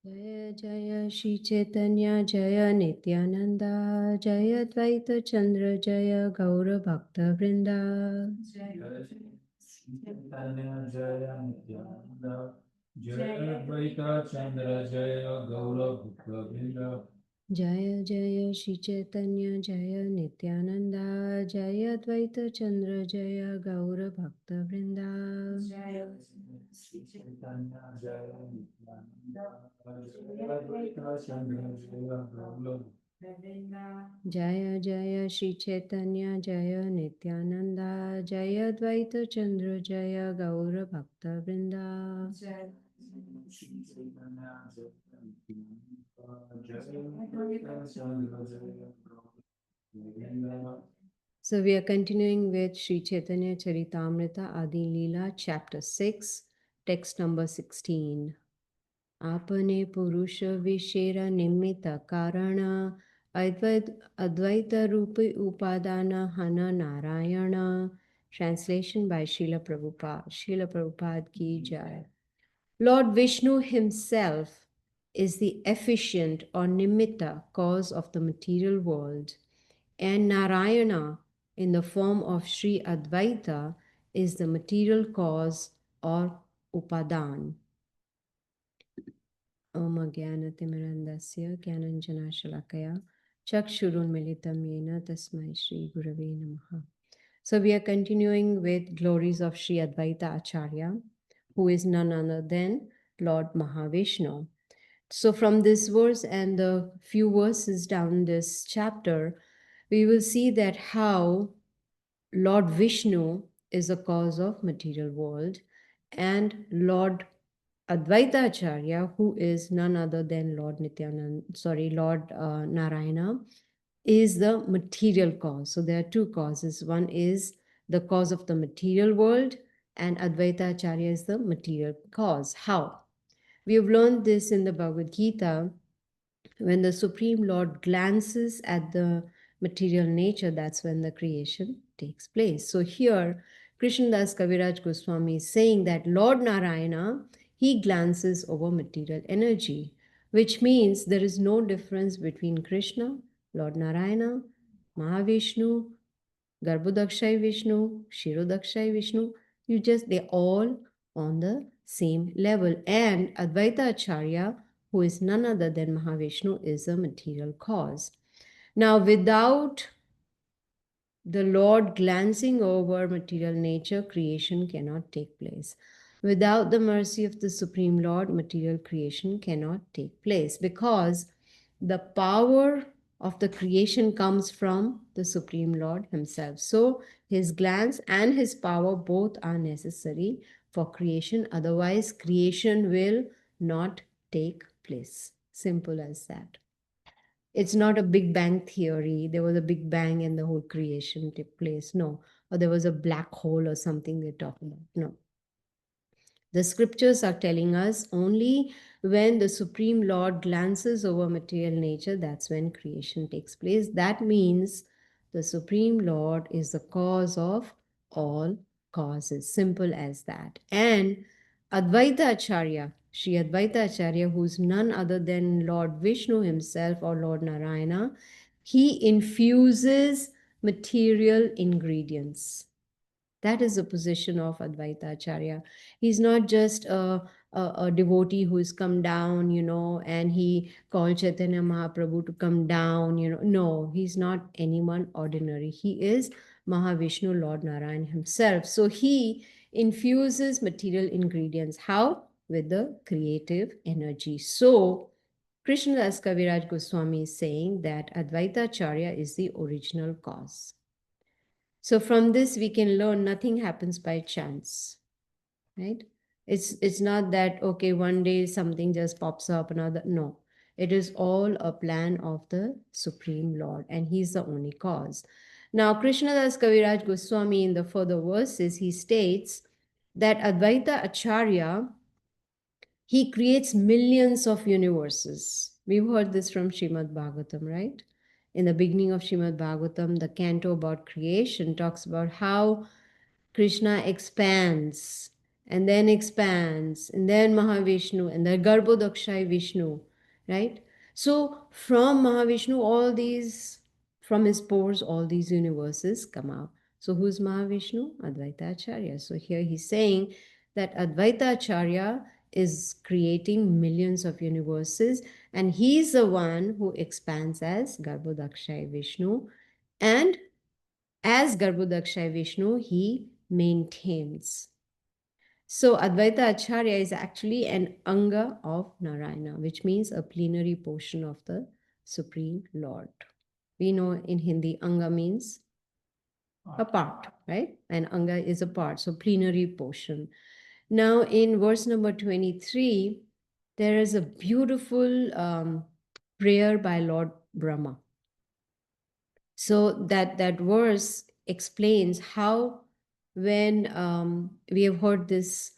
Jaya Jaya Shri Caitanya Jaya Nityananda Jaya Dvaita Chandra Jaya Gaura Bhakta Vrinda Jaya Shri Caitanya Jaya Nityananda Jaya Advaita Chandra Jaya Gaura Bhakta Vrinda Jaya Jaya Shri Chaitanya Jaya Nityananda Jaya Dvaita Chandra Jaya Gaura Bhakta Vrinda Jaya Shri Caitanya Jaya Nityananda Jaya Advaita Chandra Jaya Gaura Bhakta Vrinda Jaya Jaya Shri Chaitanya Jaya Nityananda Jaya Dvaita Chandra Jaya Gaura Bhakta Vrinda Jaya Shri Caitanya Jaya Nityananda Jaya Advaita Chandra Jaya Gaura Bhakta Vrinda. So we are continuing with Sri Chaitanya Charitamrita Adi Lila, chapter 6, text number 16. Apane Purusha Vishera Nimitta Karana Advaita Rupi Upadana Hana Narayana. Translation by Srila Prabhupada. Srila Prabhupada ki jai. Lord Vishnu himself is the efficient or nimitta cause of the material world, and Narayana, in the form of Sri Advaita, is the material cause or upadan. Om Jnanatimirandasya Jnananjana Shalakaya Chakshurunmilitam Yena Tasmai Shri Gurave Namaha. So we are continuing with Glories of Sri Advaita Acharya, who is none other than Lord Mahavishnu. So from this verse and the few verses down this chapter, we will see that how Lord Vishnu is a cause of material world, and Lord Advaita Acharya, who is none other than Lord Narayana, is the material cause. So there are two causes. One is the cause of the material world, and Advaita Acharya is the material cause. How? We have learned this in the Bhagavad Gita. When the Supreme Lord glances at the material nature, that's when the creation takes place. So here, Krishnadas Kaviraj Goswami is saying that Lord Narayana, he glances over material energy, which means there is no difference between Krishna, Lord Narayana, Mahavishnu, Garbhodakshai Vishnu, Shirodakshai Vishnu. They're all on the same level. And Advaita Acharya, who is none other than Mahavishnu, is a material cause. Now, without the Lord glancing over material nature, creation cannot take place. Without the mercy of the Supreme Lord, material creation cannot take place because the power of the creation comes from the Supreme Lord Himself. So, His glance and His power both are necessary for creation, otherwise, creation will not take place. Simple as that. It's not a Big Bang theory. There was a Big Bang and the whole creation took place. No. Or there was a black hole or something they're talking about. No. The scriptures are telling us only when the Supreme Lord glances over material nature, that's when creation takes place. That means the Supreme Lord is the cause of all causes. Simple as that. And Advaita Acharya, Sri Advaita Acharya, who's none other than Lord Vishnu himself or Lord Narayana, he infuses material ingredients. That is the position of Advaita Acharya. He's not just a devotee who has come down, and he called Chaitanya Mahaprabhu to come down. No, he's not anyone ordinary. He is Mahavishnu, Lord Narayan himself. So he infuses material ingredients. How? With the creative energy. So Krishnadas Kaviraj Goswami is saying that Advaita Acharya is the original cause. So from this we can learn nothing happens by chance, right? It's not that okay, one day something just pops up, another. No, it is all a plan of the Supreme Lord, and He's the only cause. Now, Krishnadas Kaviraj Goswami in the further verses he states that Advaita Acharya, he creates millions of universes. We've heard this from Srimad Bhagavatam, right? In the beginning of Srimad Bhagavatam, the canto about creation talks about how Krishna expands and then expands, and then Mahavishnu, and then Garbhodakshai Vishnu, right? So from Mahavishnu, all these, from his pores, all these universes come out. So who's Mahavishnu? Advaita Acharya. So here he's saying that Advaita Acharya is creating millions of universes, and he's the one who expands as Garbhodakshai Vishnu, and as Garbhodakshai Vishnu, he maintains. So Advaita Acharya is actually an anga of Narayana, which means a plenary portion of the Supreme Lord. We know in Hindi, anga means a part, right? And anga is a part, so plenary portion. Now, in verse number 23, there is a beautiful prayer by Lord Brahma. So that verse explains how, when we have heard this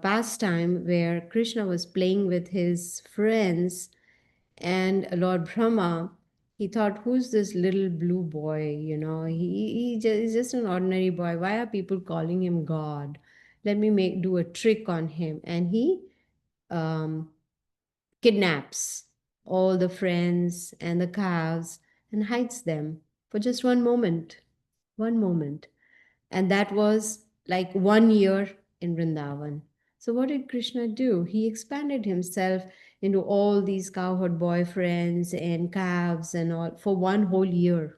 pastime where Krishna was playing with his friends, and Lord Brahma, he thought, who's this little blue boy? He's just an ordinary boy. Why are people calling him God? Let me do a trick on him. And he um, kidnaps all the friends and the calves and hides them for just one moment. One moment. And that was like 1 year in Vrindavan. So, what did Krishna do? He expanded himself into all these cowherd boyfriends and calves and all for 1 whole year.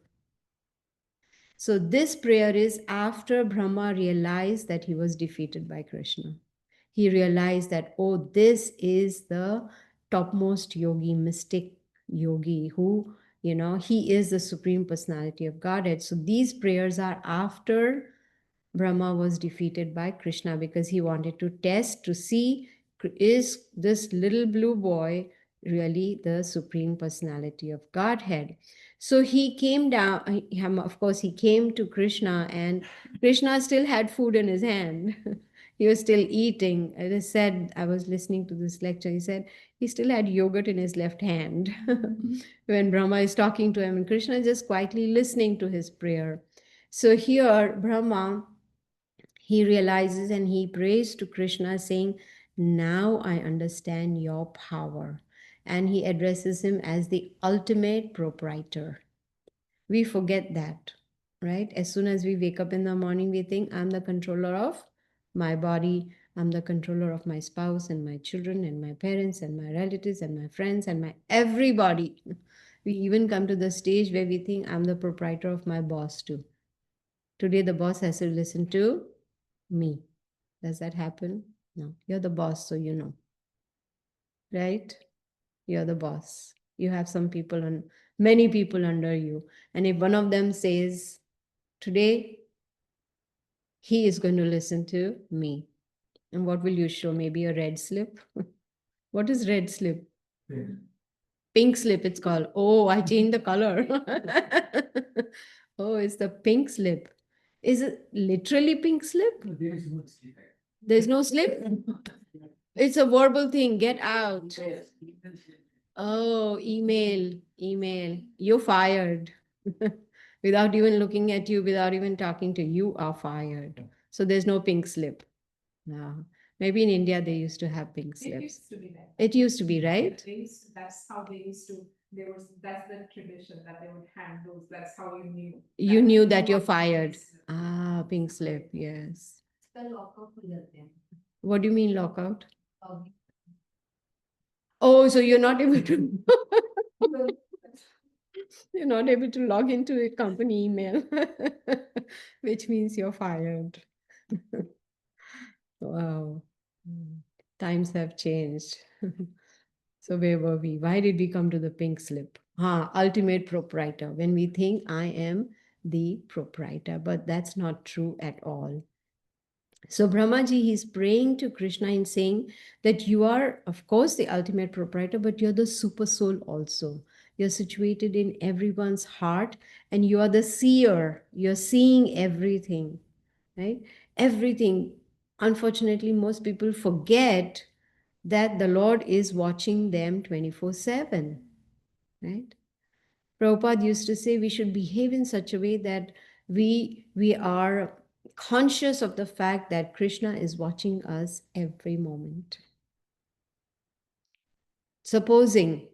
So, this prayer is after Brahma realized that he was defeated by Krishna. He realized that, oh, this is the topmost yogi, mystic yogi, who, he is the Supreme Personality of Godhead. So, these prayers are after Brahma was defeated by Krishna, because he wanted to test to see, is this little blue boy really the Supreme Personality of Godhead? So he came down, of course, he came to Krishna, and Krishna still had food in his hand. He was still eating. As I said, I was listening to this lecture. He said he still had yogurt in his left hand when Brahma is talking to him, and Krishna is just quietly listening to his prayer. So here, Brahma, he realizes and he prays to Krishna, saying, now I understand your power. And he addresses him as the ultimate proprietor. We forget that, right? As soon as we wake up in the morning, we think, I'm the controller of my body, I'm the controller of my spouse and my children and my parents and my relatives and my friends and my everybody. We even come to the stage where we think, I'm the proprietor of my boss too. Today, the boss has to listen to me. Does that happen? No. You're the boss, so you know. Right? You're the boss. You have some people and many people under you. And if one of them says, today he is going to listen to me, and what will you show? Maybe a red slip? What is red slip? Yeah. Pink slip, it's called. Oh, I changed the color. Oh, it's the pink slip. Is it literally pink slip? There is no sleep. There's no slip? It's a verbal thing. Get out. Oh, email. You're fired. Without even looking at you, without even talking to you, are fired. So there's no pink slip. No. Maybe in India they used to have pink It slips. used to be that. It used to be, right? That's how they used to. That's the tradition that they would hand those. That's how you knew. You knew that you're are fired. fired. Ah, pink slip, yes. The lockout हो जाते हैं. What do you mean lockout? Oh. Oh, so you're not able to you're not able to log into a company email, which means you're fired. Wow. Times have changed. So where were we? Why did we come to the pink slip? Ultimate proprietor. When we think I am the proprietor, but that's not true at all. So Brahmaji, he's praying to Krishna and saying that you are, of course, the ultimate proprietor, but you're the super soul also. You're situated in everyone's heart, and you are the seer. You're seeing everything, right? Everything. Unfortunately, most people forget that the Lord is watching them 24/7, right? Prabhupada used to say we should behave in such a way that we are conscious of the fact that Krishna is watching us every moment. Supposing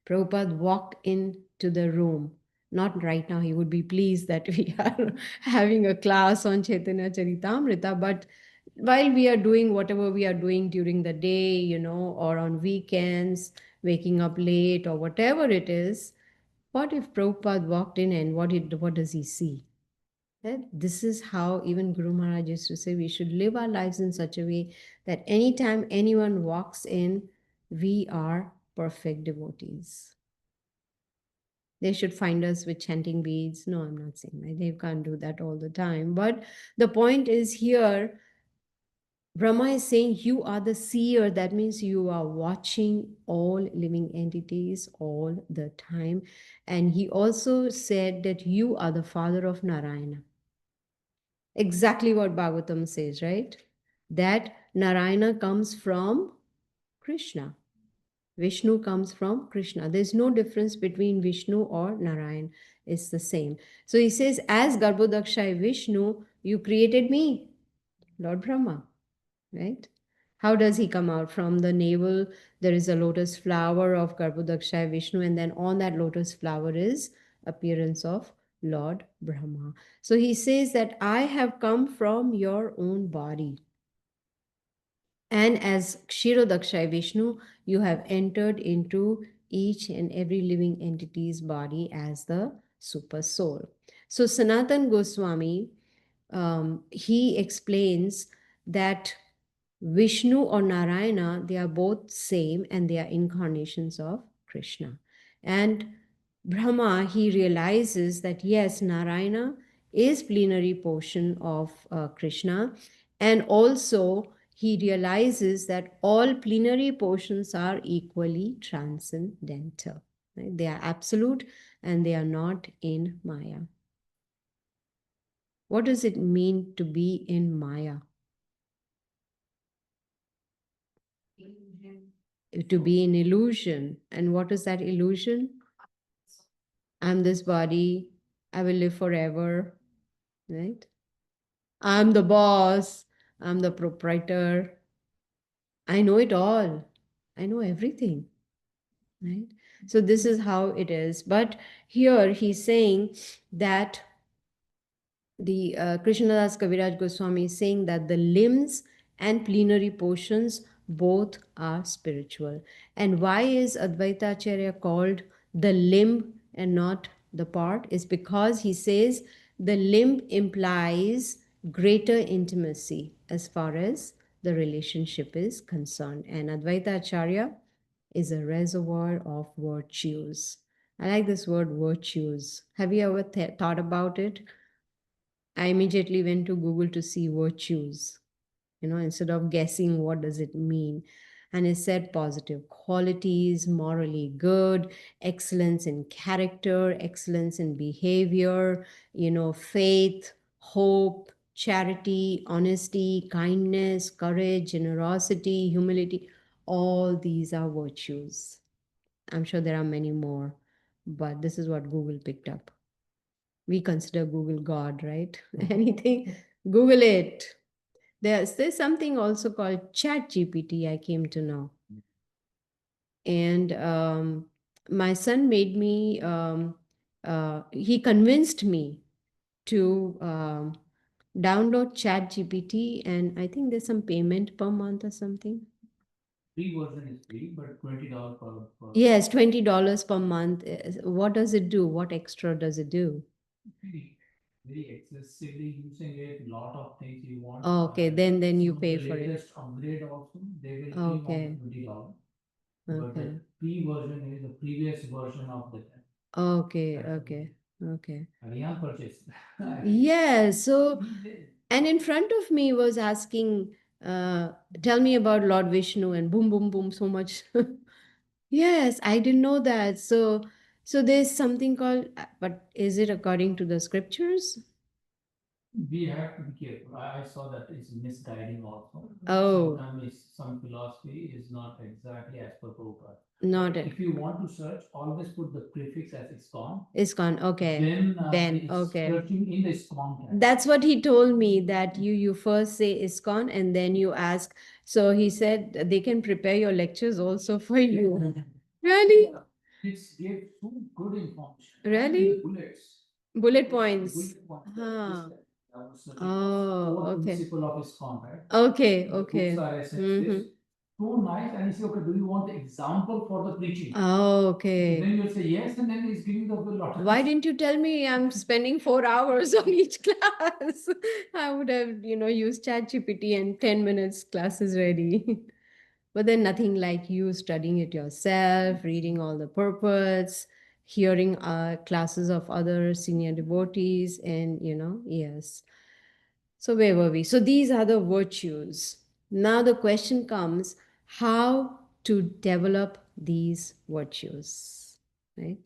Prabhupada walked into the room, not right now, he would be pleased that we are having a class on Chaitanya Charitamrita, but while we are doing whatever we are doing during the day, or on weekends, waking up late or whatever it is, what if Prabhupada walked in and what does he see? This is how even Guru Maharaj used to say we should live our lives in such a way that anytime anyone walks in, we are perfect devotees. They should find us with chanting beads. No, I'm not saying that. They can't do that all the time. But the point is here, Brahma is saying you are the seer. That means you are watching all living entities all the time. And he also said that you are the father of Narayana. Exactly what Bhagavatam says, right? That Narayana comes from Krishna. Vishnu comes from Krishna. There's no difference between Vishnu or Narayan. It's the same. So he says, as Garbhodakshai Vishnu, you created me, Lord Brahma, right? How does he come out? From the navel, there is a lotus flower of Garbhodakshai Vishnu, and then on that lotus flower is appearance of Lord Brahma. So he says that I have come from your own body. And as Kshirodakshay Vishnu, you have entered into each and every living entity's body as the super soul. So Sanatan Goswami, he explains that Vishnu or Narayana, they are both same and they are incarnations of Krishna. And Brahma, he realizes that yes, Narayana is plenary portion of Krishna, and also he realizes that all plenary portions are equally transcendental. Right? They are absolute and they are not in Maya. What does it mean to be in Maya? To be in illusion. And what is that illusion? I'm this body, I will live forever, right? I'm the boss, I'm the proprietor, I know it all, I know everything, right? So this is how it is. But here he's saying that the Krishnadas Kaviraj Goswami is saying that the limbs and plenary portions both are spiritual. And why is Advaita Acharya called the limb and not the part? Is because he says the limb implies greater intimacy as far as the relationship is concerned. And Advaita Acharya is a reservoir of virtues. I like this word virtues. Have you ever thought about it? I immediately went to Google to see virtues, instead of guessing what does it mean. And it said positive qualities, morally good, excellence in character, excellence in behavior, faith, hope, charity, honesty, kindness, courage, generosity, humility. All these are virtues. I'm sure there are many more, but this is what Google picked up. We consider Google God, right? Anything, Google it. There's something also called Chat GPT, I came to know. And my son made me, he convinced me to download Chat GPT, and I think there's some payment per month or something. Free version is free, but $20 per. Yes, $20 per month. What does it do? What extra does it do? Very excessively using it, lot of things you want. Okay, then you pay for it. Latest upgrade also, they will give Okay. on $20. But Okay. the free version is the previous version of the Okay, okay, okay. Ariane purchase. Yeah, so, and in front of me was asking, tell me about Lord Vishnu, and boom, boom, boom, so much. Yes, I didn't know that. So there's something called, but is it according to the scriptures? We have to be careful. I saw that it's misguiding also. Oh. Sometimes some philosophy is not exactly as per Prabhupada. Not If you want to search, always put the prefix as iskcon. iskcon. Okay. Then It's okay. searching in the iskcon tag. That's what he told me, that you first say iskcon and then you ask. So he said they can prepare your lectures also for you. Really? It's gave so good information. Really? And bullets. Bullet points. Bullet points. Huh. That was the Oh, core okay. principle of iskcon, right? Okay, The okay. books are essential. Mhm. So nice, and he said, okay, do you want the example for the preaching? Oh, okay. Then you'll say yes, and then he's giving the lot. Why didn't you tell me I'm spending 4 hours on each class? I would have, used ChatGPT and 10 minutes class is ready. But then nothing like you studying it yourself, reading all the purports, hearing classes of other senior devotees, and yes. So where were we? So these are the virtues. Now the question comes, how to develop these virtues, right?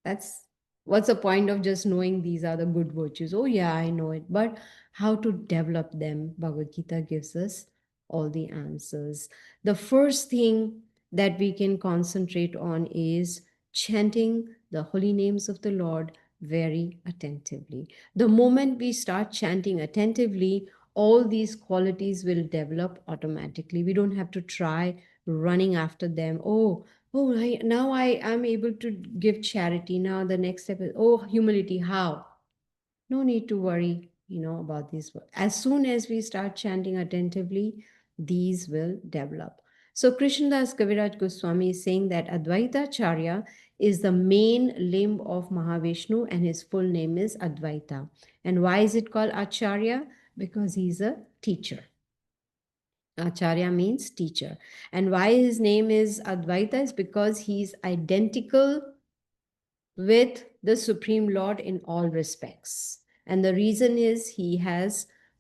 That's what's the point of just knowing these are the good virtues? Oh yeah, I know it. But how to develop them? Bhagavad Gita gives us all the answers. The first thing that we can concentrate on is chanting the holy names of the Lord very attentively. The moment we start chanting attentively, all these qualities will develop automatically. We don't have to try running after them. Oh, now I am able to give charity. Now the next step is, oh, humility. How? No need to worry, about these. As soon as we start chanting attentively, these will develop. So Krishnadas Kaviraj Goswami is saying that Advaita Charya is the main limb of Mahavishnu and his full name is Advaita. And why is it called Acharya? Because he's a teacher. Acharya means teacher. And why his name is Advaita is because he's identical with the Supreme Lord in all respects. And the reason is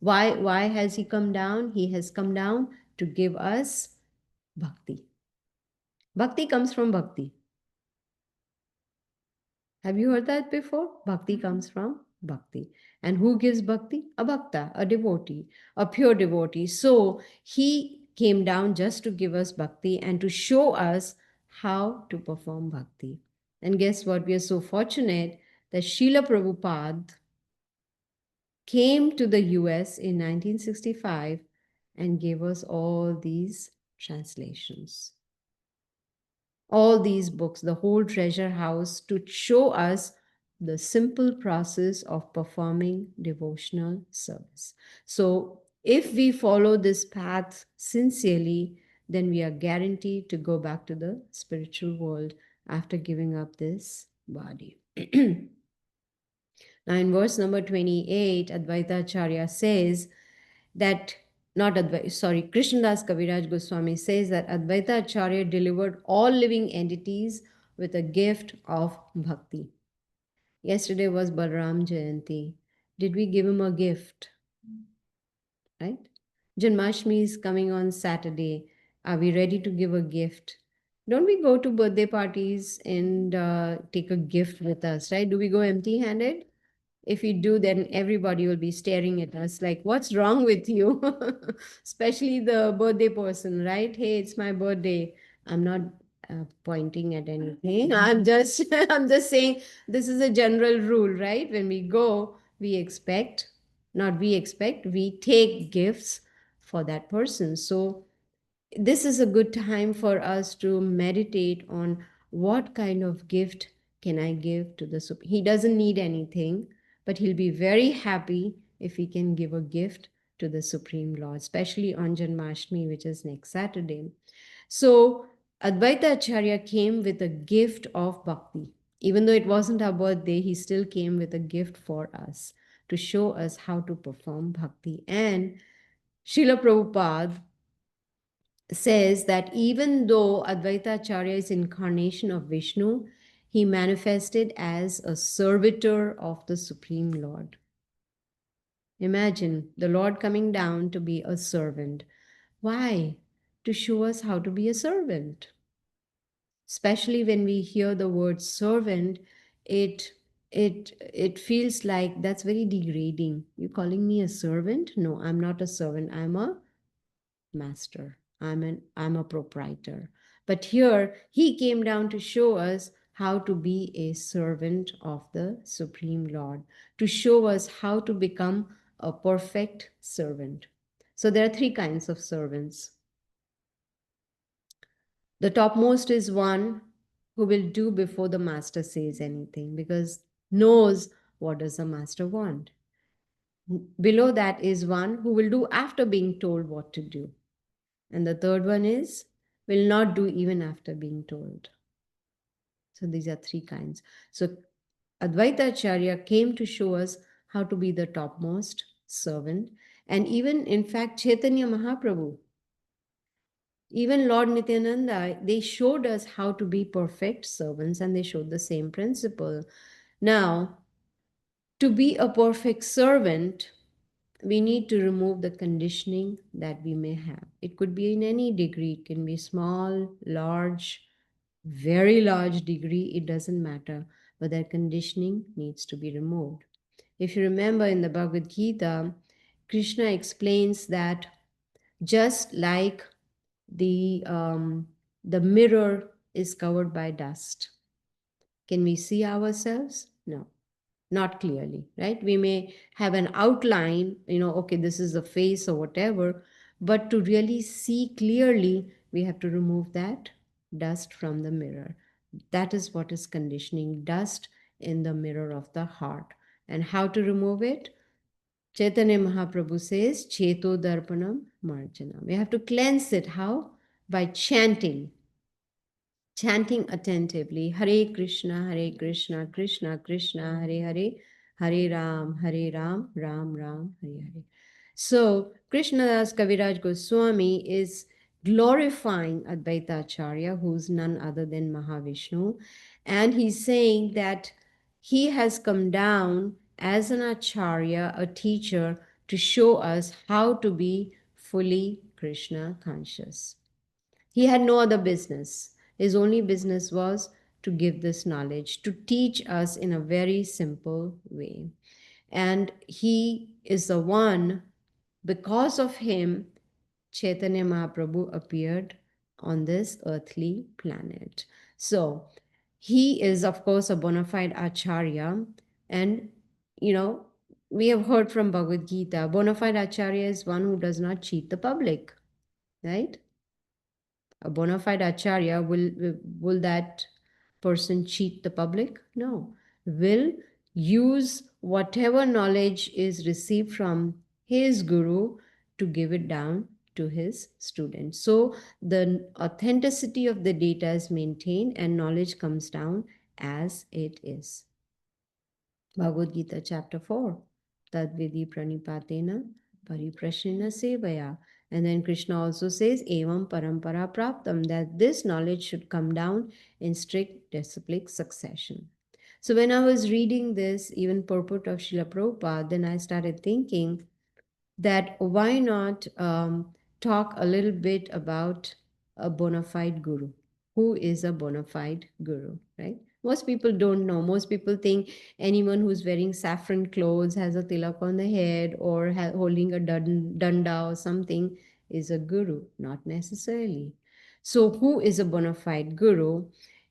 why has he come down? He has come down to give us bhakti. Bhakti comes from bhakti. Have you heard that before? Bhakti comes from bhakti. And who gives bhakti? A bhakta, a devotee, a pure devotee. So he came down just to give us bhakti and to show us how to perform bhakti. And guess what? We are so fortunate that Srila Prabhupada came to the US in 1965 and gave us all these translations, all these books, the whole treasure house to show us the simple process of performing devotional service. So, if we follow this path sincerely, then we are guaranteed to go back to the spiritual world after giving up this body. Now, in verse number 28, Advaita Acharya says that, not Advaita, sorry, Krishnadas Kaviraj Goswami says that Advaita Acharya delivered all living entities with a gift of bhakti. Yesterday was Balram Jayanti. Did we give him a gift? Right? Janmashtami is coming on Saturday. Are we ready to give a gift? Don't we go to birthday parties and take a gift with us, right? Do we go empty handed? If we do, then everybody will be staring at us like, what's wrong with you? Especially the birthday person, right? Hey, it's my birthday. I'm not pointing at anything. I'm just saying this is a general rule, right? When we go, we take gifts for that person. So this is a good time for us to meditate on what kind of gift can I give to the Supreme. He doesn't need anything, but he'll be very happy if he can give a gift to the Supreme Lord, especially on Janmashtami, which is next Saturday. So Advaita Acharya came with a gift of bhakti. Even though it wasn't our birthday, he still came with a gift for us to show us how to perform bhakti. And Srila Prabhupada says that even though Advaita Acharya is incarnation of Vishnu, he manifested as a servitor of the Supreme Lord. Imagine the Lord coming down to be a servant. Why? To show us how to be a servant. Especially when we hear the word servant, it it feels like that's very degrading. You calling me a servant? No, I'm not a servant. I'm a master. I'm a proprietor. But here he came down to show us how to be a servant of the Supreme Lord, to show us how to become a perfect servant. So there are three kinds of servants. The topmost is one who will do before the master says anything, because knows what does the master want. Below that is one who will do after being told what to do. And the third one is will not do even after being told. So these are three kinds. So Advaita Acharya came to show us how to be the topmost servant. And even, in fact, Chaitanya Mahaprabhu, even Lord Nityananda, they showed us how to be perfect servants, and they showed the same principle. Now, to be a perfect servant, we need to remove the conditioning that we may have. It could be in any degree, it can be small, large, very large degree, it doesn't matter, but that conditioning needs to be removed. If you remember in the Bhagavad Gita, Krishna explains that just like the mirror is covered by dust, can we see ourselves? No, not clearly, right? We may have an outline, okay, this is the face or whatever, but to really see clearly, we have to remove that dust from the mirror. That is what is conditioning, dust in the mirror of the heart. And how to remove it? Chaitanya Mahaprabhu says, Cheto Darpanam Marjanam. We have to cleanse it. How? By chanting attentively, Hare Krishna, Krishna Krishna, Hare Hare, Hare Ram, Ram Ram, Hare Hare. So, Krishnadas Kaviraj Goswami is glorifying Advaita Acharya, who's none other than Mahavishnu, and he's saying that he has come down as an Acharya, a teacher, to show us how to be fully Krishna conscious. He had no other business. His only business was to give this knowledge, to teach us in a very simple way. And he is the one, because of him, Chaitanya Mahaprabhu appeared on this earthly planet. So, he is, of course, a bona fide acharya. And, you know, we have heard from Bhagavad Gita, bona fide acharya is one who does not cheat the public, right? A bona fide acharya, will that person cheat the public? No. Will use whatever knowledge is received from his guru to give it down to his students. So the authenticity of the data is maintained and knowledge comes down as it is. Bhagavad Gita chapter 4. Tadvidi pranipatena pariprashrina sevaya. And then Krishna also says, Evam parampara praptam, that this knowledge should come down in strict disciplic succession. So when I was reading this, even purport of Srila Prabhupada, then I started thinking that why not talk a little bit about a bona fide guru. Who is a bona fide guru, right? Most people don't know. Most people think anyone who's wearing saffron clothes, has a tilak on the head, or holding a danda or something is a guru. Not necessarily. So, who is a bona fide guru?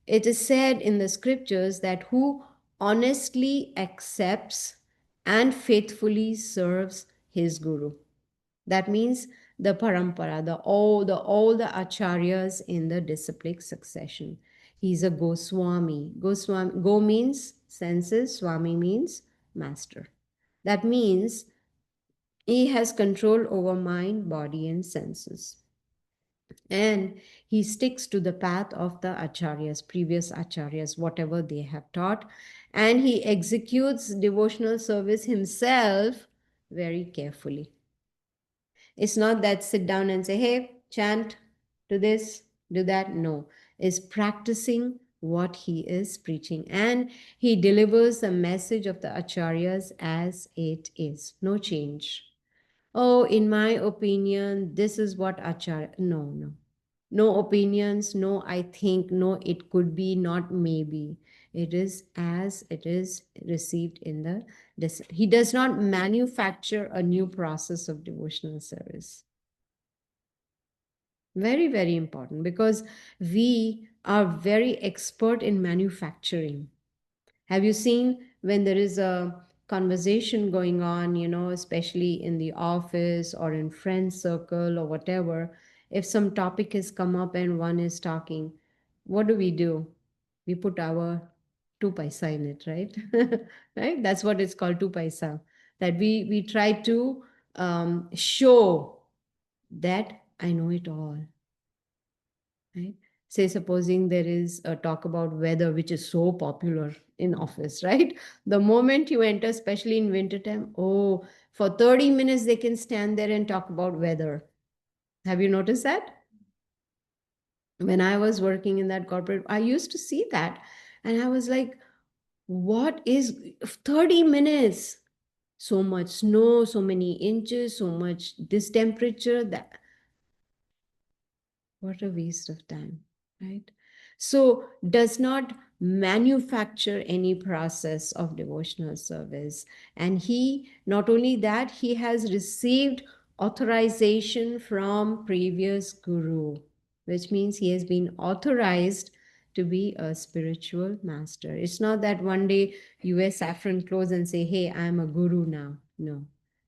It is said in the scriptures that who honestly accepts and faithfully serves his guru. That means the parampara, all the acharyas in the disciplic succession. He's a Goswami. Go means senses, Swami means master. That means he has control over mind, body, and senses. And he sticks to the path of the acharyas, previous acharyas, whatever they have taught. And he executes devotional service himself very carefully. It's not that sit down and say, hey, chant, do this, do that. No, it's practicing what he is preaching. And he delivers the message of the acharyas as it is. No change. Oh, in my opinion, this is what acharya. No, no. No opinions, no I think, no it could be, not maybe. It is as it is received in the. He does not manufacture a new process of devotional service. Very, very important, because we are very expert in manufacturing. Have you seen when there is a conversation going on, especially in the office or in friend circle or whatever, if some topic has come up and one is talking, what do? We put our two paisa in it, right? Right? That's what it's called, two paisa. That we try to show that I know it all, right? Say, supposing there is a talk about weather, which is so popular in office, right? The moment you enter, especially in wintertime, oh, for 30 minutes they can stand there and talk about weather. Have you noticed that? When I was working in that corporate, I used to see that. And I was like, what is 30 minutes? So much snow, so many inches, so much this temperature, that. What a waste of time, right? So, does not manufacture any process of devotional service. And he, not only that, he has received authorization from previous guru, which means he has been authorized to be a spiritual master. It's not that one day you wear saffron clothes and say, hey, I'm a guru now. No,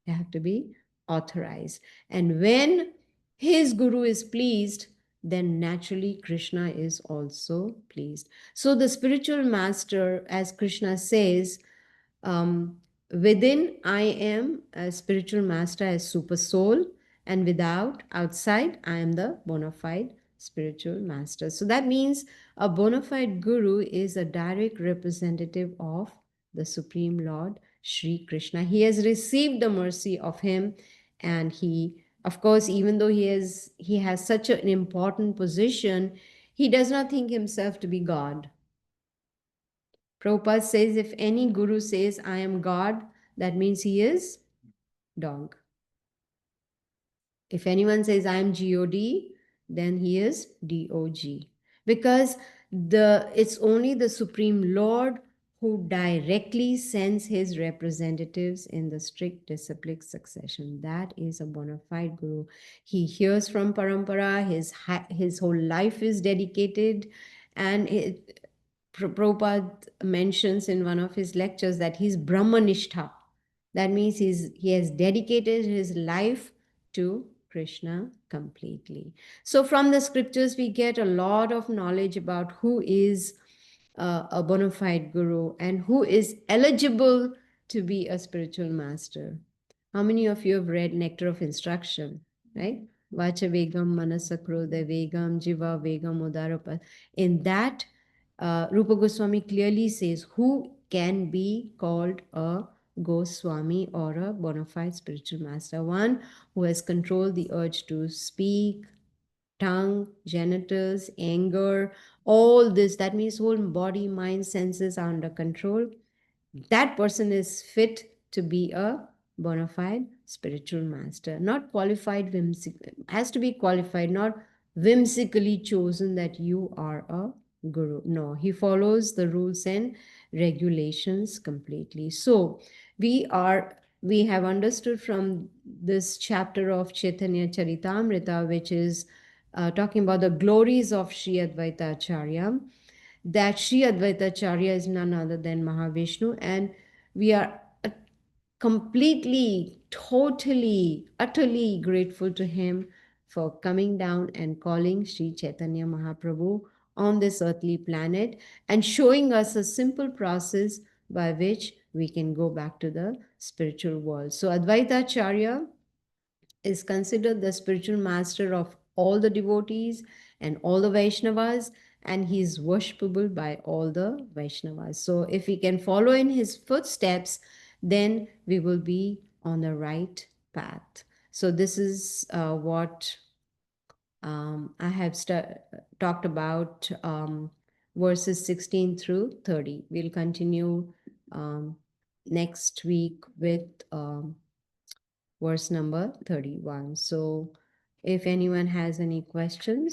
you have to be authorized. And when his guru is pleased, then naturally Krishna is also pleased. So the spiritual master, as Krishna says, within I am a spiritual master as super soul, and without, outside, I am the bona fide spiritual master. So that means a bona fide guru is a direct representative of the Supreme Lord Sri Krishna. He has received the mercy of him, and he, of course, even though he has such an important position, he does not think himself to be God. Prabhupada says if any guru says, I am God, that means he is dog. If anyone says, I am God, then he is dog. Because it's only the Supreme Lord who directly sends his representatives in the strict disciplic succession. That is a bona fide guru. He hears from parampara, his whole life is dedicated, and Prabhupada mentions in one of his lectures that he's Brahmanishtha. That means he has dedicated his life to Krishna completely. So, from the scriptures, we get a lot of knowledge about who is a bona fide guru and who is eligible to be a spiritual master. How many of you have read Nectar of Instruction, right? Vacha Vegam, Manasa Krodha Vegam, Jiva Vegam, Udarapat. In that, Rupa Goswami clearly says who can be called a Goswami or a bona fide spiritual master. One who has controlled the urge to speak, tongue, genitals, anger, all this. That means whole body, mind, senses are under control. That person is fit to be a bona fide spiritual master. Not qualified, has to be qualified, not whimsically chosen that you are a guru. No, he follows the rules and regulations completely. So we have understood from this chapter of Chaitanya Charitamrita, which is talking about the glories of Sri Advaita Acharya, that Sri Advaita Acharya is none other than Mahavishnu, and we are completely, totally, utterly grateful to him for coming down and calling Sri Chaitanya Mahaprabhu on this earthly planet and showing us a simple process by which we can go back to the spiritual world. So Advaita Acharya is considered the spiritual master of all the devotees and all the Vaishnavas, and he is worshipable by all the Vaishnavas. So, if we can follow in his footsteps, then we will be on the right path. So, this is what I have talked about verses 16 through 30. We'll continue next week with verse number 31. So, if anyone has any questions,